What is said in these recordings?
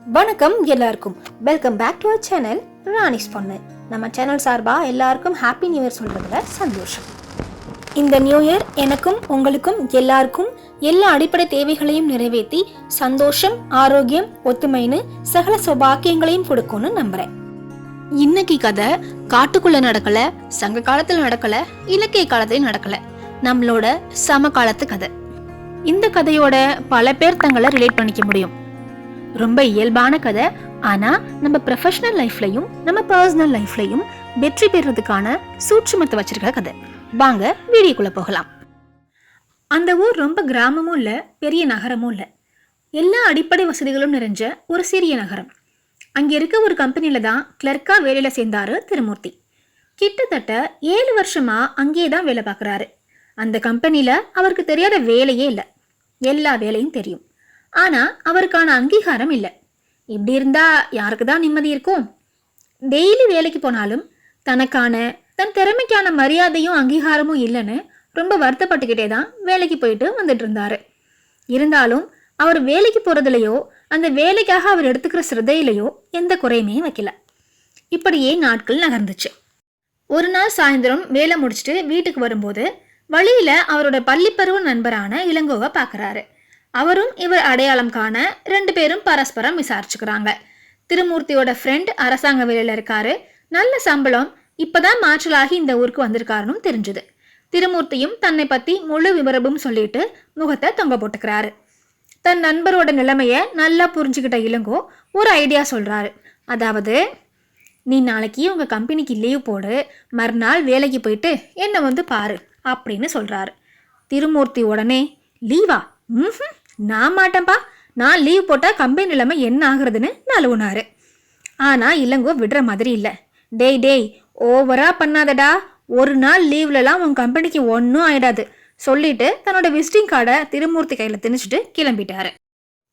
வணக்கம் எல்லாருக்கும். Welcome back to our channel Rani's பொண்ணு. நம்ம சேனல் சார்பாக எல்லாருக்கும் ஹாப்பி நியூ இயர் சொல்றதுல சந்தோஷம். இந்த நியூ இயர் எனக்கும் உங்களுக்கும் எல்லாருக்கும் எல்லா அடிப்படை தேவைகளையும் நிறைவேற்றி சந்தோஷம், ஆரோக்கியம், ஒத்துமைன்னு சகல சௌபாக்கியங்களையும் கொடுக்கும்னு நம்புறேன். இன்னைக்கு கதை காட்டுக்குள்ள நடக்கல, சங்க காலத்துல நடக்கல, இலக்கிய காலத்திலும் நடக்கல, நம்மளோட சமகாலத்து கதை. இந்த கதையோட பல பேர் தங்களை ரிலேட் பண்ணிக்க முடியும். ரொம்ப இயல்பான கதை. ஆனா நம்ம ப்ரொஃபஷனல் லைஃப்லயும் நம்ம பர்சனல் லைஃப்லயும் வெற்றி பெறதுக்கான சூட்சுமத்தை வச்சிருக்க கதை. வாங்க வீடியோக்குள்ள போகலாம். அந்த ஊர் ரொம்ப கிராமமும் இல்ல, பெரிய நகரமும் இல்ல, எல்லா அடிப்படை வசதிகளும் நிறைஞ்ச ஒரு சிறிய நகரம். அங்க இருக்க ஒரு கம்பெனில தான் கிளர்க்கா வேலையில சேர்ந்தாரு திருமூர்த்தி. கிட்டத்தட்ட 7 வருஷமா அங்கேயே தான் வேலை பார்க்கறாரு. அந்த கம்பெனில அவருக்கு தெரியாத வேலையே இல்லை. எல்லா வேலையும் தெரியும். ஆனா அவருக்கான அங்கீகாரம் இல்லை. இப்படி இருந்தா யாருக்கு தான் நிம்மதி இருக்கும்? டெய்லி வேலைக்கு போனாலும் தனக்கான தன் திறமைக்கான மரியாதையும் அங்கீகாரமும் இல்லைன்னு ரொம்ப வருத்தப்பட்டுக்கிட்டே தான் வேலைக்கு போயிட்டு வந்துட்டு இருந்தாரு. இருந்தாலும் அவர் வேலைக்கு போறதுலையோ அந்த வேலைக்காக அவர் எடுத்துக்கிற சிரதையிலையோ எந்த குறையுமே வைக்கல. இப்படியே நாட்கள் நகர்ந்துச்சு. ஒரு நாள் சாயந்தரம் வேலை முடிச்சுட்டு வீட்டுக்கு வரும்போது வழியில அவரோட பள்ளிப்பருவ நண்பரான இளங்கோவை பார்க்கறாரு. அவரும் இவர் அடையாளம் காண 2 பேரும் பரஸ்பரம் விசாரிச்சுக்கிறாங்க. திருமூர்த்தியோட ஃப்ரெண்ட் அரசாங்க வேலையில இருக்காரு, நல்ல சம்பளம், இப்பதான் மாற்றலாகி இந்த ஊருக்கு வந்திருக்காருன்னு தெரிஞ்சுது. திருமூர்த்தியும் தன்னை பத்தி முழு விவரமும் சொல்லிட்டு முகத்தை தொங்க போட்டுக்கிறாரு. தன் நண்பரோட நிலைமைய நல்லா புரிஞ்சுக்கிட்ட இளங்கோ ஒரு ஐடியா சொல்றாரு. அதாவது, நீ நாளைக்கு உங்க கம்பெனிக்கு லீவ் போடு, மறுநாள் வேலைக்கு போயிட்டு என்ன வந்து பாரு அப்படின்னு சொல்றாரு. திருமூர்த்தி உடனே, லீவா? நான் மாட்டேன்ப்பா, நான் லீவ் போட்டால் கம்பெனி நிலைமை என்ன ஆகுறதுன்னு நழுவுனாரு. ஆனால் இளங்கோ விடுற மாதிரி இல்லை. டேய் ஓவரா பண்ணாதடா, ஒரு நாள் லீவ்லலாம் உன் கம்பெனிக்கு ஒன்றும் ஆயிடாது சொல்லிட்டு தன்னோட விசிட்டிங் கார்டை திருமூர்த்தி கையில் திணிச்சுட்டு கிளம்பிட்டாரு.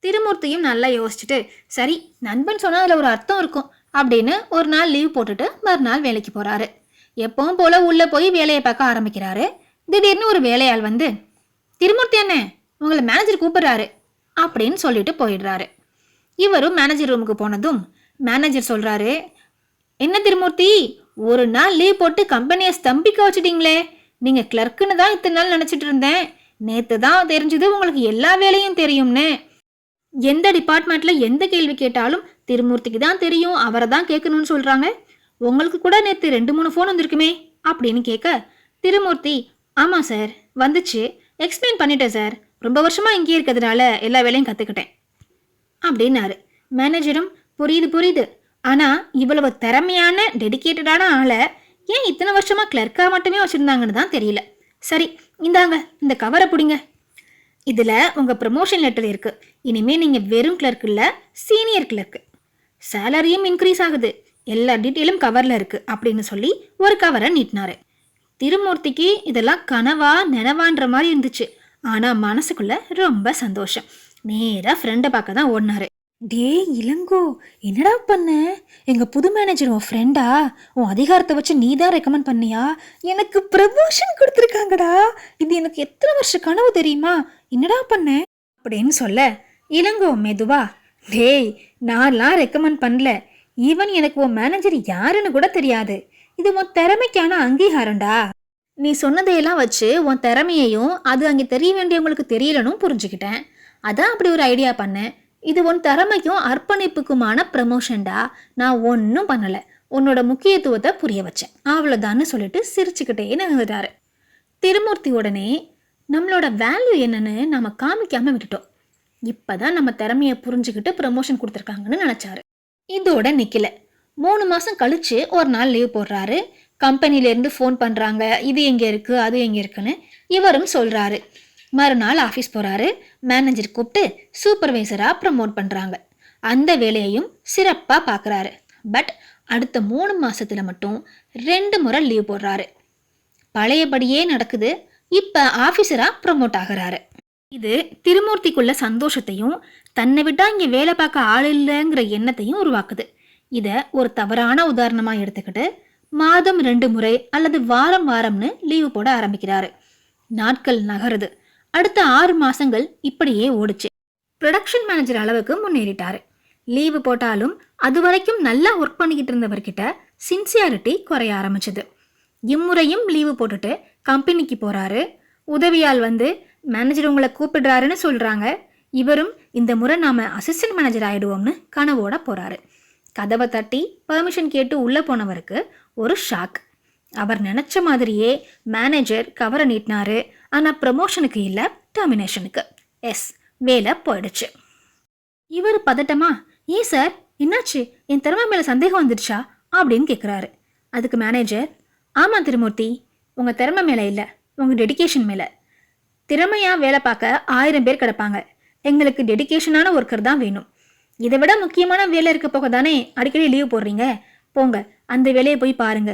திருமூர்த்தியும் நல்லா யோசிச்சுட்டு, சரி நண்பன் சொன்னால் அதில் ஒரு அர்த்தம் இருக்கும் அப்படின்னு ஒரு நாள் லீவ் போட்டுட்டு மறுநாள் வேலைக்கு போகிறாரு. எப்பவும் போல உள்ளே போய் வேலையை பார்க்க ஆரம்பிக்கிறாரு. திடீர்னு ஒரு வேலையாள் வந்து, திருமூர்த்தி அண்ணே, உங்களை மேனேஜர் கூப்பிடுறாரு அப்படின்னு சொல்லிட்டு போயிடுறாரு. இவரும் மேனேஜர் ரூமுக்கு போனதும் மேனேஜர் சொல்றாரு, என்ன திருமூர்த்தி, ஒரு நாள் லீவ் போட்டு கம்பெனியை ஸ்தம்பிக்க வச்சுட்டீங்களே, நீங்க கிளர்க்குன்னு தான் இத்தனை நாள் நினைச்சிட்டு இருந்தேன், நேத்து தான் தெரிஞ்சது உங்களுக்கு எல்லா வேலையும் தெரியும்னு. எந்த டிபார்ட்மெண்ட்ல எந்த கேள்வி கேட்டாலும் திருமூர்த்திக்கு தான் தெரியும், அவரை தான் கேட்கணும்னு சொல்றாங்க, உங்களுக்கு கூட நேத்து 2-3 ஃபோன் வந்திருக்குமே அப்படின்னு கேட்க, திருமூர்த்தி, ஆமா சார் வந்துச்சு, எக்ஸ்பிளைன் பண்ணிட்டேன் சார், ரொம்ப வருஷமா இங்கே இருக்கிறதுனால எல்லா வேலையும் கற்றுக்கிட்டேன் அப்படின்னாரு. மேனேஜரும், புரியுது, ஆனால் இவ்வளவு திறமையான டெடிக்கேட்டடான ஆளை ஏன் இத்தனை வருஷமா கிளர்க்காக மட்டுமே வச்சுருந்தாங்கன்னு தான் தெரியல. சரி இந்தாங்க, இந்த கவரை பிடிங்க, இதில் உங்கள் ப்ரமோஷன் லெட்டர் இருக்குது, இனிமேல் நீங்கள் வெறும் கிளர்க் இல்லை, சீனியர் கிளர்க்கு, சேலரியும் இன்க்ரீஸ் ஆகுது, எல்லா டீட்டெயிலும் கவரில் இருக்குது அப்படின்னு சொல்லி ஒரு கவரை நீட்டினாரு. திருமூர்த்திக்கு இதெல்லாம் கனவா நினைவான்ற மாதிரி இருந்துச்சு. ஆனா மனசுக்குள்ள ரொம்ப சந்தோஷம். நேரா ஃப்ரெண்டை பார்க்க தான் ஓடினாரு. டே இளங்கோ, என்னடா பண்ண? எங்க புது மேனேஜர் உன் ஃப்ரெண்டா? உன் அதிகாரத்தை வச்சு நீ தான் ரெக்கமெண்ட் பண்ணியா? எனக்கு ப்ரமோஷன் கொடுத்துருக்காங்கடா, இது எனக்கு எத்தனை வருஷ கனவு தெரியுமா? என்னடா பண்ண அப்படின்னு சொல்ல, இளங்கோ மெதுவா, டேய் நான்லாம் ரெக்கமெண்ட் பண்ணல, ஈவன் எனக்கு உன் மேனேஜர் யாருன்னு கூட தெரியாது, இது உன் திறமைக்கான அங்கீகாரம்டா. நீ சொன்னதையெல்லாம் வச்சு உன் திறமையையும் அது அங்கே தெரிய வேண்டியவங்களுக்கு தெரியலன்னு புரிஞ்சுக்கிட்டேன், அதான் அப்படி ஒரு ஐடியா பண்ணேன். இது உன் திறமைக்கும் அர்ப்பணிப்புக்குமான ப்ரமோஷன்டா, நான் ஒன்றும் பண்ணலை, உன்னோட முக்கியத்துவத்தை புரிய வச்சேன், அவ்வளோதான்னு சொல்லிட்டு சிரிச்சுக்கிட்டே நகர்ந்துட்டாரு. திருமூர்த்தி உடனே, நம்மளோட வேல்யூ என்னன்னு நம்ம காமிக்காம விட்டுட்டோம், இப்போதான் நம்ம திறமையை புரிஞ்சுக்கிட்டு ப்ரமோஷன் கொடுத்துருக்காங்கன்னு நினச்சாரு. இதோட நிற்கல. 3 மாதம் கழிச்சு ஒரு நாள் லீவ் போடுறாரு. கம்பெனிலேருந்து ஃபோன் பண்ணுறாங்க, இது எங்கே இருக்குது அது எங்கே இருக்குன்னு. இவரும் சொல்கிறாரு. மறுநாள் ஆஃபீஸ் போகிறாரு. மேனேஜர் கூப்பிட்டு சூப்பர்வைசராக ப்ரமோட் பண்ணுறாங்க. அந்த வேலையையும் சிறப்பாக பார்க்குறாரு. பட் அடுத்த 3 மாதத்தில் மட்டும் 2 முறை லீவ் போடுறாரு. பழையபடியே நடக்குது. இப்போ ஆஃபீஸராக ப்ரமோட் ஆகிறாரு. இது திருமூர்த்திக்குள்ள சந்தோஷத்தையும் தன்னை விட்டால் இங்கே வேலை பார்க்க ஆள் இல்லைங்கிற எண்ணத்தையும் உருவாக்குது. இதை ஒரு தவறான உதாரணமாக எடுத்துக்கிட்டு மாதம் 2 முறை அல்லது வாரம்னு லீவு போட ஆரம்பிக்கிறாரு. நாட்கள் நகருது. அடுத்த 6 மாசங்கள் இப்படியே ஓடுச்சு. ப்ரொடக்ஷன் மேனேஜர் அளவுக்கு முன்னேறிட்டாரு. லீவு போட்டாலும் அது வரைக்கும் நல்லா ஒர்க் பண்ணிக்கிட்டு இருந்தவர்கிட்ட சின்சியாரிட்டி குறைய ஆரம்பிச்சது. இம்முறையும் லீவு போட்டுட்டு கம்பெனிக்கு போறாரு. உதவியால் வந்து மேனேஜர் உங்களை கூப்பிடுறாருன்னு சொல்றாங்க. இவரும் இந்த முறை நாம அசிஸ்டன்ட் மேனேஜர் ஆயிடுவோம்னு கனவோட போறாரு. கதவை தட்டி பெர்மிஷன் கேட்டு உள்ள போனவருக்கு ஒரு ஷாக். அவர் நினைச்ச மாதிரியே மேனேஜர் கவரை நீட்டினாரு. ஆனா ப்ரமோஷனுக்கு இல்ல, டெர்மினேஷனுக்கு. வேலை போயிடுச்சு. இவர் பதட்டமா, ஏன் சார் என்னாச்சு, என் திறமை மேல சந்தேகம் வந்துடுச்சா அப்படின்னு கேட்குறாரு. அதுக்கு மேனேஜர், ஆமா திருமூர்த்தி, உங்க திறமை மேல இல்ல, உங்க டெடிகேஷன் மேல. திறமையா வேலை பார்க்க 1000 பேர் கிடப்பாங்க. எங்களுக்கு டெடிகேஷனான ஒர்க்கர் தான் வேணும். இதை விட முக்கியமான வேலை இருக்க போக தானே அடிக்கடி லீவ் போடுறீங்க. போங்க, அந்த வேலையை போய் பாருங்க.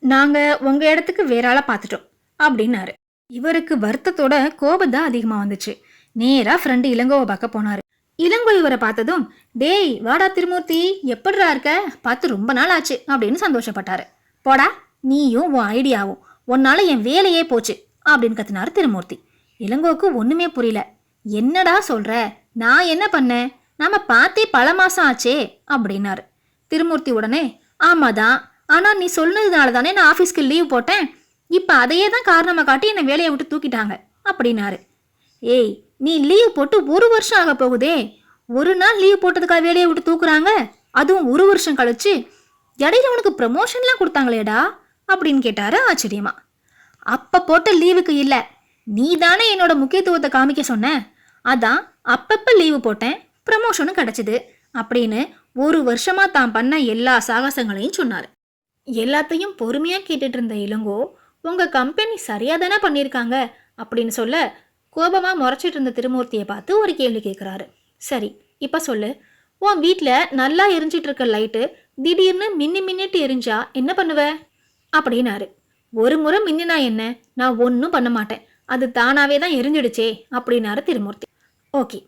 நாங்க உங்க இடத்துக்கு வேற ஆளை பார்த்துட்டோம் அப்படின்னாரு. இவருக்கு வருத்தத்தோட கோபம் தான் அதிகமா வந்துச்சு. நேரா ஃப்ரெண்டு இளங்கோவை பார்க்க போனாரு. இளங்கோ இவரை பார்த்ததும், டேய் வாடா திருமூர்த்தி, எப்படிரா இருக்க, பார்த்து ரொம்ப நாள் ஆச்சு அப்படின்னு சந்தோஷப்பட்டாரு. போடா, நீயும் உன் ஐடியாவும், உன்னால என் வேலையே போச்சு அப்படின்னு கத்தினாரு திருமூர்த்தி. இளங்கோவுக்கு ஒண்ணுமே புரியல. என்னடா சொல்ற, நான் என்ன பண்ணேன், நாம பார்த்தே பல மாசம் ஆச்சே அப்படின்னாரு. திருமூர்த்தி உடனே, ஆமாதான், ஆனா நீ சொன்னதுனால தானே நான் ஆஃபீஸ்க்கு லீவ் போட்டேன். இப்ப அதையே தான் காரணமா காட்டி என்னை வேலையை விட்டு தூக்கிட்டாங்க அப்படின்னாரு. ஏய், நீ லீவ் போட்டு 1 வருஷம் ஆக போகுதே, ஒரு நாள் லீவ் போட்டதுக்காக வேலையை விட்டு தூக்குறாங்க, அதுவும் 1 வருஷம் கழிச்சு. இடையில உனக்கு ப்ரமோஷன்லாம் கொடுத்தாங்களேடா அப்படின்னு கேட்டாரு ஆச்சரியமா. அப்ப போட்ட லீவுக்கு இல்ல, நீ தானே என்னோட முக்கியத்துவத்தை காமிக்க சொன்ன, அதான் அப்பப்ப லீவு போட்டேன், ப்ரமோஷனும் கிடைச்சது அப்படின்னு 1 வருஷமா தான் பண்ண எல்லா சாகசங்களையும் சொன்னாரு. எல்லாத்தையும் பொறுமையா கேட்டுட்டு இருந்த இளங்கோ, உங்க கம்பெனி சரியா தானே பண்ணியிருக்காங்க அப்படின்னு சொல்ல, கோபமா முறைச்சிட்டு இருந்த திருமூர்த்தியை பார்த்து ஒரு கேள்வி கேட்குறாரு. சரி, இப்ப சொல்லு, உன் வீட்டில் நல்லா எரிஞ்சிட்டு இருக்க லைட்டு திடீர்னு மின்னிட்டு எரிஞ்சா என்ன பண்ணுவ அப்படின்னாரு. ஒரு முறை மின்னினா என்ன, நான் ஒன்றும் பண்ண மாட்டேன், அது தானாவே தான் எரிஞ்சிடுச்சே அப்படின்னாரு திருமூர்த்தி. ஓகே,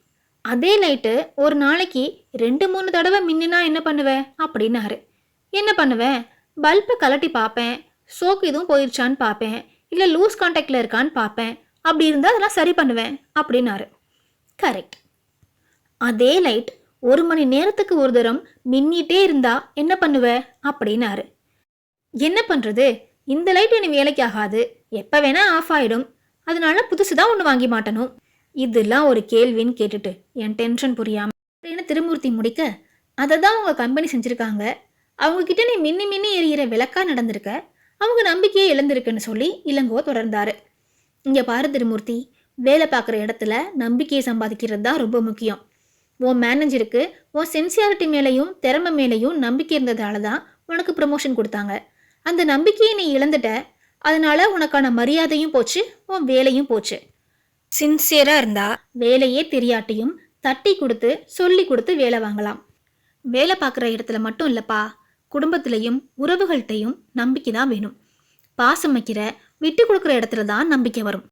அதே லைட்டு ஒரு நாளைக்கு 2-3 தடவை மின்னினா என்ன பண்ணுவ அப்படின்னாரு. என்ன பண்ணுவேன், பல்பை கலட்டி பார்ப்பேன், சோக்கு எதுவும் போயிருச்சான்னு பார்ப்பேன், இல்லை லூஸ் கான்டாக்டில் இருக்கான்னு பார்ப்பேன், அப்படி இருந்தால் அதெல்லாம் சரி பண்ணுவேன் அப்படின்னாரு. கரெக்ட். அதே லைட் 1 மணி நேரத்துக்கு ஒரு தரம் மின்னிட்டே இருந்தா என்ன பண்ணுவ அப்படின்னாரு. என்ன பண்ணுறது, இந்த லைட் எனக்கு வேலைக்கு ஆகாது, எப்போ வேணா ஆஃப் ஆகிடும், அதனால புதுசு தான் ஒன்று வாங்கி மாட்டணும். இதெல்லாம் ஒரு கேள்வின்னு கேட்டுட்டு என் டென்ஷன் புரியாமல் அப்படின்னு திருமூர்த்தி முடிக்க, அதை தான் உங்கள் கம்பெனி செஞ்சுருக்காங்க, அவங்கக்கிட்ட நீ மின்னி எரியிற விளக்கா நடந்திருக்க, அவங்க நம்பிக்கையே இழந்திருக்குன்னு சொல்லி இளங்கோ தொடர்ந்தாரு. இங்கே பாரு திருமூர்த்தி, வேலை பார்க்குற இடத்துல நம்பிக்கையை சம்பாதிக்கிறது தான் ரொம்ப முக்கியம். உன் மேனேஜருக்கு உன் சின்சியாரிட்டி மேலேயும் திறமை மேலேயும் நம்பிக்கை இருந்ததால தான் உனக்கு ப்ரமோஷன் கொடுத்தாங்க. அந்த நம்பிக்கையை நீ இழந்துட்ட, அதனால உனக்கான மரியாதையும் போச்சு, உன் வேலையும் போச்சு. சின்சியராக இருந்தா வேலையே தெரியாட்டியும் தட்டி கொடுத்து சொல்லி கொடுத்து வேலை வாங்கலாம். வேலை பார்க்குற இடத்துல மட்டும் இல்லைப்பா, குடும்பத்திலையும் உறவுகள்கிட்டையும் நம்பிக்கை தான் வேணும். பாசம் வைக்கிற விட்டு கொடுக்குற இடத்துல தான் நம்பிக்கை வரும்.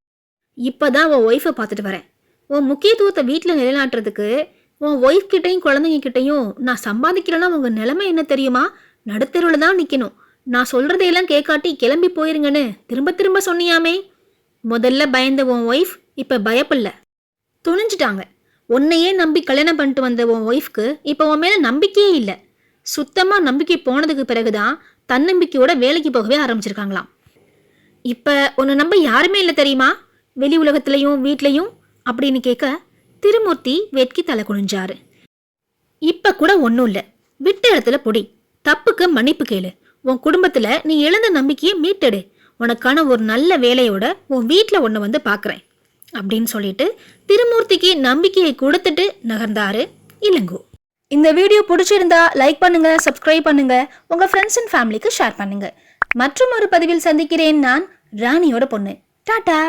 இப்போதான் உன் ஒய்ஃபை பார்த்துட்டு வரேன். உன் முக்கியத்துவத்தை வீட்டில் நிலைநாட்டுறதுக்கு உன் ஒய்ஃப் கிட்டையும் குழந்தைங்க கிட்டையும் நான் சம்பாதிக்கிறேன்னா உங்கள் நிலைமை என்ன தெரியுமா, நடுத்தெருவில் தான் நிற்கணும். நான் சொல்கிறதையெல்லாம் கேட்காட்டி கிளம்பி போயிருங்கன்னு திரும்ப திரும்ப சொன்னியாமே. முதல்ல பயந்த உன் ஒய்ஃப் இப்போ பயப்பில்ல, துணிஞ்சிட்டாங்க. உன்னையே நம்பி கல்யாணம் பண்ணிட்டு வந்த உன் ஒய்ஃப்க்கு இப்போ உன் மேலே நம்பிக்கையே இல்லை. சுத்தமாக நம்பிக்கை போனதுக்கு பிறகுதான் தன்னம்பிக்கையோட வேலைக்கு போகவே ஆரம்பிச்சிருக்காங்களாம். இப்போ உன்னை நம்ப யாருமே இல்லை தெரியுமா, வெளி உலகத்துலையும் வீட்லையும் அப்படின்னு கேட்க திருமூர்த்தி வெட்கி தலை குனிஞ்சாரு. இப்போ கூட ஒன்றும் இல்லை, விட்ட இடத்துல பொடி, தப்புக்கு மன்னிப்பு கேளு, உன் குடும்பத்தில் நீ இழந்த நம்பிக்கையை மீட்டெடு, உனக்கான ஒரு நல்ல வேலையோட உன் வீட்டில் ஒன்று வந்து பார்க்குறேன் அப்படின்னு சொல்லிட்டு திருமூர்த்திக்கு நம்பிக்கையை கொடுத்துட்டு நகர்ந்தாரு இளங்கோ. இந்த வீடியோ பிடிச்சிருந்தா லைக் பண்ணுங்க, சப்ஸ்கிரைப் பண்ணுங்க, உங்க ஃப்ரெண்ட்ஸ் அண்ட் ஃபேமிலிக்கு ஷேர் பண்ணுங்க. மற்றும் ஒரு பதிவில் சந்திக்கிறேன். நான் ராணியோட பொண்ணு. டாடா.